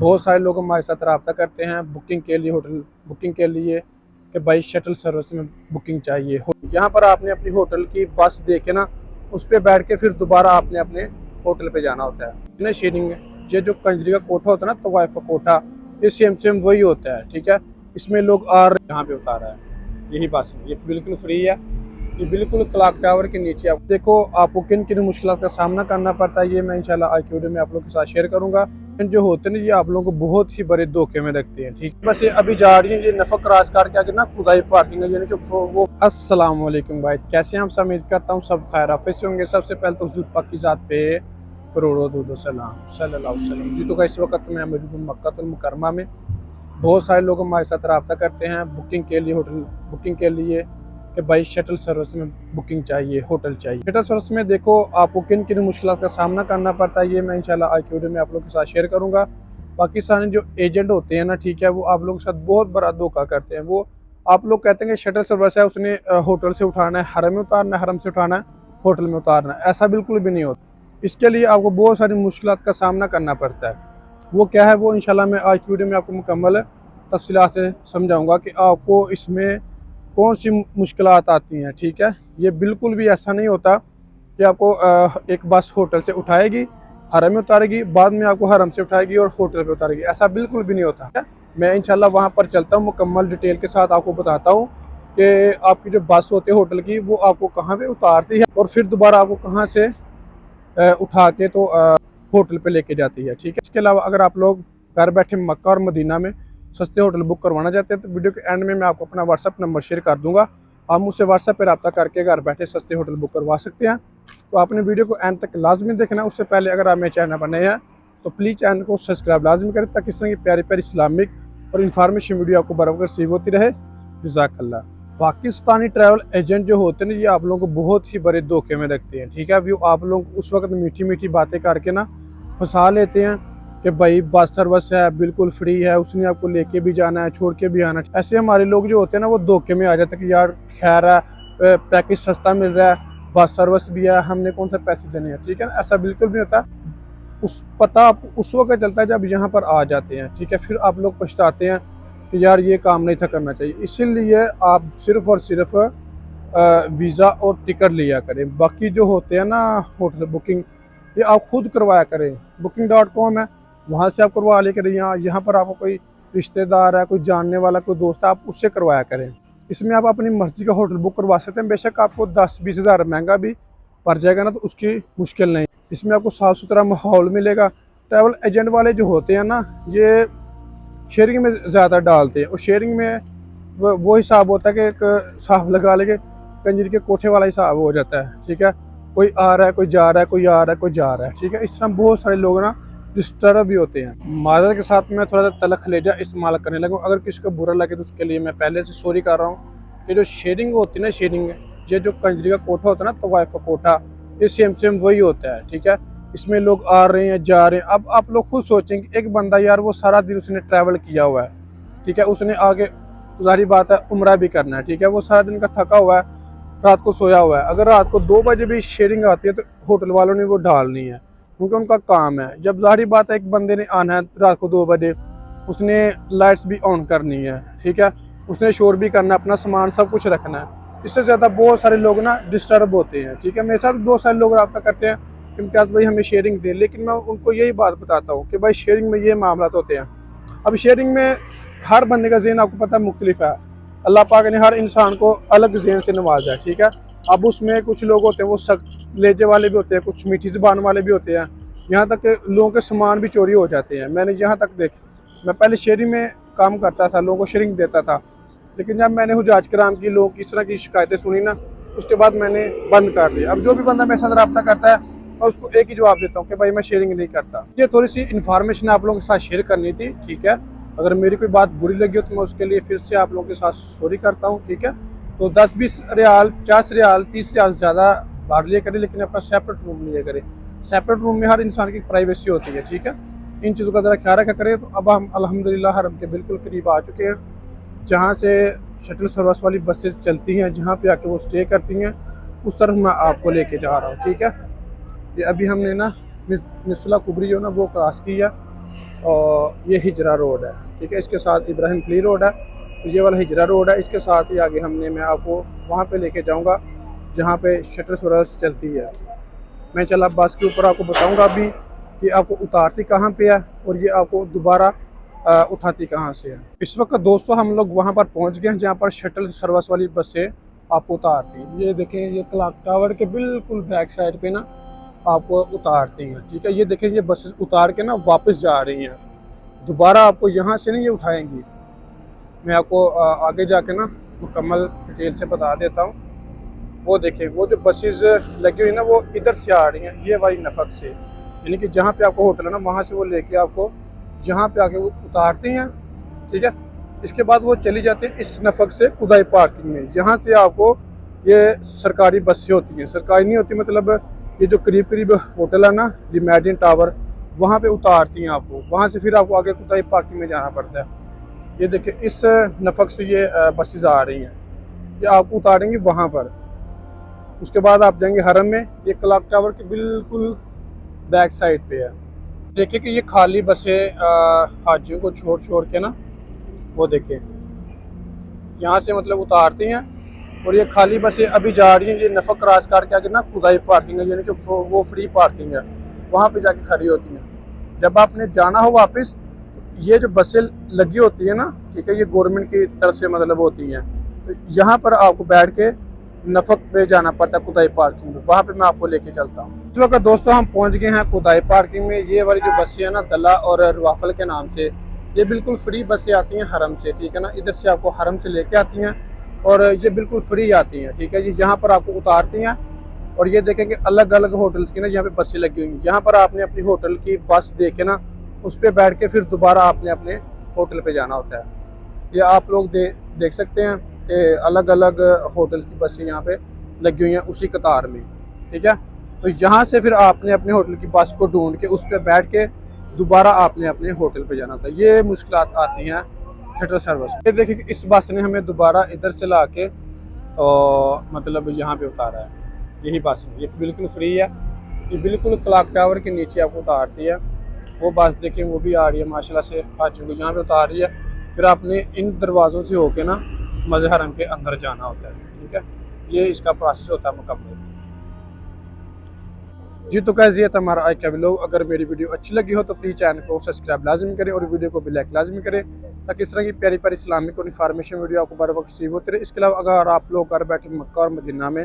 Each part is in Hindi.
बहुत सारे लोग हमारे साथ रब्ता करते हैं बुकिंग के लिए, होटल बुकिंग के लिए कि भाई शटल सर्विस में बुकिंग चाहिए। यहाँ पर आपने अपनी होटल की बस दे के ना उस पर बैठ के फिर दोबारा आपने अपने होटल पे जाना होता है ना। शेयरिंग ये जो कंजरी का कोठा होता है ना, तवाइफ का कोठा, ये सेम वही होता है। ठीक है, इसमें लोग आ रहे यहाँ पे उतारा है, यही बस है, ये बिल्कुल फ्री है। ये बिल्कुल क्लॉक टावर के नीचे आप देखो, आपको किन किन मुश्किल का सामना करना पड़ता है, ये मैं इंशाल्लाह आज की वीडियो में आप लोगों के साथ शेयर करूंगा। जो होते हैं ना, ये आप लोगों को बहुत ही बड़े धोखे में रखते हैं। ठीक है, बस ये अभी जा रही है, ये नफक क्रॉस करके आगे ना खुदाई पार्किंग है, यानी कि वो। अस्सलाम वालेकुम भाई, कैसे हैं आप सब? उम्मीद करता हूँ सब खैर आफियत से होंगे। सबसे पहले तो हुजूर पाक की ज़ात पे करोड़ों दूर सलाम सल्लल्लाहु अलैहि वसल्लम। जी, तो इस वक्त मैं मौजूद हूँ मक्का मुकरमा में। बहुत सारे लोग हमारे साथ रब्ता करते हैं बुकिंग के लिए, होटल बुकिंग के लिए कि भाई शटल सर्विस में बुकिंग चाहिए, होटल चाहिए। शटल सर्विस में देखो आपको किन किन मुश्किल का सामना करना पड़ता है, ये मैं इंशाल्लाह आज की वीडियो में आप लोगों के साथ शेयर करूंगा। पाकिस्तानी जो एजेंट होते हैं ना, ठीक है, वो आप लोगों के साथ बहुत बड़ा धोखा करते हैं। वो आप लोग कहते हैं कि शटल सर्विस है, उसने होटल से उठाना है, हरम में उतारना है, हरम से उठाना है, होटल में उतारना है। ऐसा बिल्कुल भी नहीं होता। इसके लिए आपको बहुत सारी मुश्किल का सामना करना पड़ता है। वो क्या है, वो इंशाल्लाह मैं आज की वीडियो में आपको मुकम्मल तफसीलात से समझाऊंगा कि आपको इसमें कौन सी मुश्किलात आती हैं। ठीक है, ये बिल्कुल भी ऐसा नहीं होता कि आपको एक बस होटल से उठाएगी, हरम में उतारेगी, बाद में आपको हरम से उठाएगी और होटल पे उतारेगी। ऐसा बिल्कुल भी नहीं होता है। मैं इंशाल्लाह वहाँ पर चलता हूँ, मुकम्मल डिटेल के साथ आपको बताता हूँ कि आपकी जो बस होती है होटल की, वो आपको कहाँ पे उतारती है और फिर दोबारा आपको कहाँ से उठा के तो होटल पे लेके जाती है। ठीक है, इसके अलावा अगर आप लोग घर बैठे मक्का और मदीना में सस्ते होटल बुक करवाना चाहते हैं तो वीडियो के एंड में मैं आपको अपना व्हाट्सअप नंबर शेयर कर दूंगा। आप मुझसे व्हाट्सअप पर रब्ता करके घर बैठे सस्ते होटल बुक करवा सकते हैं। तो आपने वीडियो को एंड तक लाजमी देखना। उससे पहले अगर आप मेरे चैनल पर नए हैं तो प्लीज़ चैनल को सब्सक्राइब लाजमी करें, ताकि इस तरह की प्यारी प्यारी इस्लामिक और इन्फॉर्मेशन वीडियो आपको बराबर रिसीव होती रहे। जज़ाकल्लाह। पाकिस्तानी ट्रैवल एजेंट जो होते हैं ना, ये आप लोगों को बहुत ही बड़े धोखे में रखते हैं। ठीक है, वो आप लोग उस वक्त मीठी मीठी बातें करके ना फंसा लेते हैं कि भाई बस सर्विस है, बिल्कुल फ्री है, उसने आपको लेके भी जाना है, छोड़ के भी आना है। ऐसे हमारे लोग जो होते हैं ना, वो धोखे में आ जाते हैं कि यार खैर है, पैकेज सस्ता मिल रहा है, बस सर्विस भी है, हमने कौन सा पैसे देने हैं। ठीक है, ऐसा बिल्कुल भी होता। उस पता उस वक्त चलता है जब यहाँ पर आ जाते हैं। ठीक है, फिर आप लोग पछताते हैं कि यार ये काम नहीं था करना चाहिए। इसीलिए आप सिर्फ और सिर्फ वीज़ा और टिकट लिया करें। बाकी जो होते हैं ना होटल बुकिंग, ये आप खुद करवाया करें। booking.com है, वहाँ से आप करवा ले करें। यहाँ पर आपको कोई रिश्तेदार है, कोई जानने वाला, कोई दोस्त है, आप उससे करवाया करें। इसमें आप अपनी मर्ज़ी का होटल बुक करवा सकते हैं। बेशक आपको 10-20 हज़ार महंगा भी पड़ जाएगा ना, तो उसकी मुश्किल नहीं। इसमें आपको साफ़ सुथरा माहौल मिलेगा। ट्रैवल एजेंट वाले जो होते हैं ना, ये शेयरिंग में ज़्यादा डालते हैं और शेयरिंग में वो हिसाब होता है कि एक साफ लगा लेके कंजरी के कोठे वाला हिसाब हो जाता है। ठीक है, कोई आ रहा है, कोई जा रहा है, कोई आ रहा है, कोई जा रहा है। ठीक है, इस तरह बहुत सारे लोग ना डिस्टर्ब भी होते हैं। माजरत के साथ मैं थोड़ा सा तलख लेजा इस्तेमाल करने लगा। अगर किसी को बुरा लगे तो उसके लिए मैं पहले से सॉरी कर रहा हूँ। ये जो शेयरिंग होती है ना, शेयरिंग, ये जो कंजरी का कोठा होता है ना, तवाइफ का कोठा, ये सेम वही होता है। ठीक है, इसमें लोग आ रहे हैं, जा रहे हैं। अब आप लोग खुद सोचेंगे, एक बंदा यार वो सारा दिन उसने ट्रैवल किया हुआ है। ठीक है, उसने आगे जारी बात है उम्रा भी करना है। ठीक है, वो सारा दिन का थका हुआ है, रात को सोया हुआ है। अगर रात को 2 बजे भी शेयरिंग आती है तो होटल वालों ने वो डालनी है, क्योंकि उनका काम है। जब जारी बात है एक बंदे ने आना है रात को 2 बजे, उसने लाइट्स भी ऑन करनी है। ठीक है, उसने शोर भी करना है, अपना सामान सब कुछ रखना है। इससे ज़्यादा बहुत सारे लोग ना डिस्टर्ब होते हैं। ठीक है, मेरे साथ बहुत सारे लोग रब्ता करते हैं कि इम्तियाज़ भाई हमें शेयरिंग दे, लेकिन मैं उनको यही बात बताता हूँ कि भाई शेयरिंग में ये मामला होते हैं। अब शेयरिंग में हर बंदे का ज़हन आपको पता है मुख्तलिफ है। अल्लाह पाक ने हर इंसान को अलग ज़हन से नवाजा है। ठीक है, अब उसमें कुछ लोग होते हैं वो सख्त लेजे वाले भी होते हैं, कुछ मीठी ज़बान वाले भी होते हैं। यहाँ तक कि लोगों के सामान भी चोरी हो जाते हैं। मैंने यहाँ तक मैं पहले शेयरिंग में काम करता था, लोगों को शेयरिंग देता था, लेकिन जब मैंने हुजाज कराम की लोगों की इस तरह की शिकायतें सुनी ना, उसके बाद मैंने बंद कर दिया। अब जो भी बंदा मेरे साथ रब्ता करता है, मैं उसको एक ही जवाब देता हूँ कि भाई मैं शेयरिंग नहीं करता। ये थोड़ी सी इन्फॉर्मेशन आप लोगों के साथ शेयर करनी थी। ठीक है, अगर मेरी कोई बात बुरी लगी हो तो मैं उसके लिए फिर से आप लोगों के साथ सॉरी करता हूँ। ठीक है, तो 10-20 रियाल, 50 रियाल, 30 रियाल ज़्यादा बाहर लिया करें, लेकिन अपना सेपरेट रूम लिया करें। सेपरेट रूम में हर इंसान की प्राइवेसी होती है। ठीक है, इन चीज़ों का ज़रा ख्याल रखा करें। तो अब हम अल्हम्दुलिल्लाह हरम के बिल्कुल करीब आ चुके हैं, जहाँ से शटल सर्विस वाली बसेस चलती हैं, जहाँ पे आके वो स्टे करती हैं, उस तरफ मैं आपको लेके जा रहा हूँ। ठीक है, ये अभी हमने ना मिसला कुबरी जो ना वो क्रॉस की है। और ये हिजरा रोड है, ठीक है। इसके साथ इब्राहिम खलील रोड है, तो ये वाला हिजरा रोड है। इसके साथ ही आगे मैं आपको वहाँ पे लेके जाऊँगा जहाँ पे शटल सर्विस चलती है। मैं चला बस के ऊपर आपको बताऊँगा अभी कि आपको उतारती कहाँ पे है और ये आपको दोबारा उठाती कहाँ से है। इस वक्त दोस्तों हम लोग वहाँ पर पहुँच गए हैं जहाँ पर शटल सर्विस वाली बसें आपको उतारती। ये देखें, ये क्लॉक टावर के बिल्कुल बैक साइड पे ना आपको उतारती हैं, ठीक है। ये देखें, ये बसेस उतार के ना वापस जा रही हैं, दोबारा आपको यहाँ से नहीं ये उठाएंगी। मैं आपको आगे जाके ना मुकम्मल डिटेल से बता देता हूँ। वो देखें, वो जो बसेस लगी हुई ना वो इधर से आ रही हैं, ये वाली नफक से, यानी कि जहाँ पे आपको होटल है ना वहाँ से वो लेके आपको यहाँ पे आके वो उतारती हैं, ठीक है। इसके बाद वो चली जाती है इस नफक से खुदाई पार्किंग में। यहाँ से आपको ये सरकारी बसें होती हैं, सरकारी नहीं होती मतलब ये जो करीब करीब होटल है ना दी मैडिन टावर, वहाँ पे उतारती हैं आपको। वहाँ से फिर आपको आगे खुदाई पार्किंग में जाना पड़ता है। ये देखिए, इस नफक से ये बसेस आ रही हैं, ये आपको उतारेंगे वहाँ पर। उसके बाद आप जाएंगे हरम में, ये क्लॉक टावर के बिल्कुल बैक साइड पे है। देखिए कि ये खाली बसें हाजियों को छोड़ छोड़ के ना वो देखें यहाँ से मतलब उतारती हैं, और ये खाली बसें अभी जा रही हैं। ये नफक क्रॉस करके आगे ना खुदाई पार्किंग है, यानी कि वो फ्री पार्किंग है, वहाँ पे जाके खड़ी होती हैं। जब आपने जाना हो वापस, ये जो बसें लगी होती है ना, ठीक है, ये गवर्नमेंट की तरफ से मतलब होती हैं, तो यहाँ पर आपको बैठ के नफक पे जाना पड़ता है खुदाई पार्किंग में। वहाँ पे मैं आपको लेके चलता हूँ। इस वक्त दोस्तों हम पहुँच गए हैं खुदाई पार्किंग में। ये वाली जो बसें हैं ना दला और रवाफल के नाम से, ये बिल्कुल फ्री बसें आती हैं हरम से, ठीक है ना। इधर से आपको हरम से लेके आती हैं और ये बिल्कुल फ्री आती हैं, ठीक है जी। यहाँ पर आपको उतारती हैं और ये देखेंगे अलग अलग होटल्स की ना यहाँ पे बसें लगी हुई हैं। यहाँ पर आपने अपनी होटल की बस देखे ना, उस पर बैठ के फिर दोबारा आपने अपने होटल पे जाना होता है। ये आप लोग देख सकते हैं कि अलग अलग होटल की बसें यहाँ पे लगी हुई हैं उसी कतार में, ठीक है। तो यहाँ से फिर आपने अपने होटल की बस को ढूंढ के उस पर बैठ के दोबारा आपने अपने होटल पे जाना था। ये मुश्किलात आती हैं शटल सर्विस। ये देखिए कि इस बस ने हमें दोबारा इधर से ला के मतलब यहाँ पे उतारा है। यही बस है, ये बिल्कुल फ्री है, ये बिल्कुल क्लॉक टावर के नीचे आपको उतारती है। वो बस देखें वो भी आ रही है माशाल्लाह से, हाजियों को यहाँ पे उतार रही है। फिर आपने इन दरवाज़ों से होके ना मज़े हरम के अंदर जाना होता है, ठीक है। ये इसका प्रोसेस होता है मुकम्मल। जी तो कैसे था हमारा आज का व्लॉग। अगर मेरी वीडियो अच्छी लगी हो तो प्लीज़ चैनल को सब्सक्राइब लाजमी करें और वीडियो को भी लाइक लाजमी करें, ताकि इस तरह की प्यारी प्यारी इस्लामिक और इन्फॉर्मेशन वीडियो आपको बर वक्त रिसीव होती रहे। इसके अलावा अगर आप लोग घर बैठे मक्का और मदीना में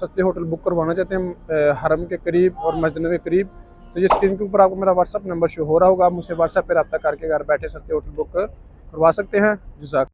सस्ते होटल बुक करवाना चाहते हैं हरम के करीब और मस्जिद के करीब, तो ये स्क्रीन के ऊपर आपको मेरा व्हाट्सअप नंबर शो हो रहा होगा। आप मुझसे व्हाट्सएप पर रब्ता करके घर बैठे सस्ते होटल बुक करवा सकते हैं। जज़ाक।